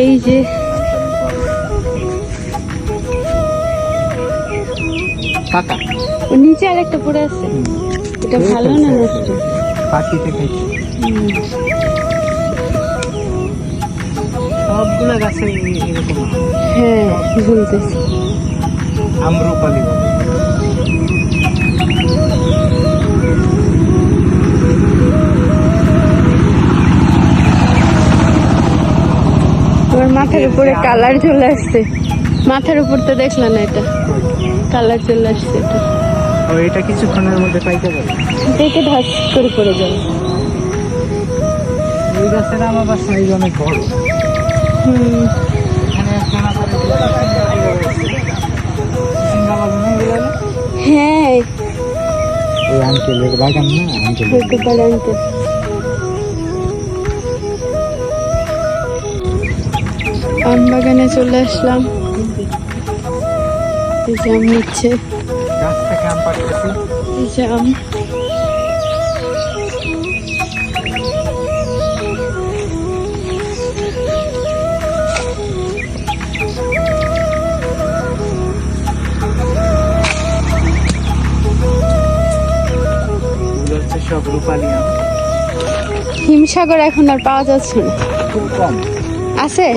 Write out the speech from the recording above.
এই যে পাকা ওর নিচে আর একটা পড়ে আছে, এটা ভালো না নষ্ট? পাখিতে খাইছে সবগুলো গাছে এরকম হ্যাঁ ঝুলতেছে। আম্রপালি বলে। তোমার মাথার উপরে কালার চলে আসছে, মাথার উপর তো দেখলাম না, এটা কালার চলে আসছে। এটা ও এটা কিছুক্ষণের মধ্যে পাইতে পারে। দেখে ধাস করে পড়ে যাবে। ওই গাছের আমার সাইজ অনেক বড়। এখানে একখানা করে সিঙ্গা বাগানে গেলে হ্যাঁ ওই আঙ্কেলের বাগান না, আঙ্কেল হতে পারে আঙ্কেল। আম বাগানে চলে আসলাম, এই যে আম নিচ্ছে, গাছ থেকে আম পাড়তেছি। এই যে আম। এগুলো হচ্ছে সব রূপালি আম, হিমসাগর এখন আর পাওয়া যাচ্ছে না, খুব কম। আছে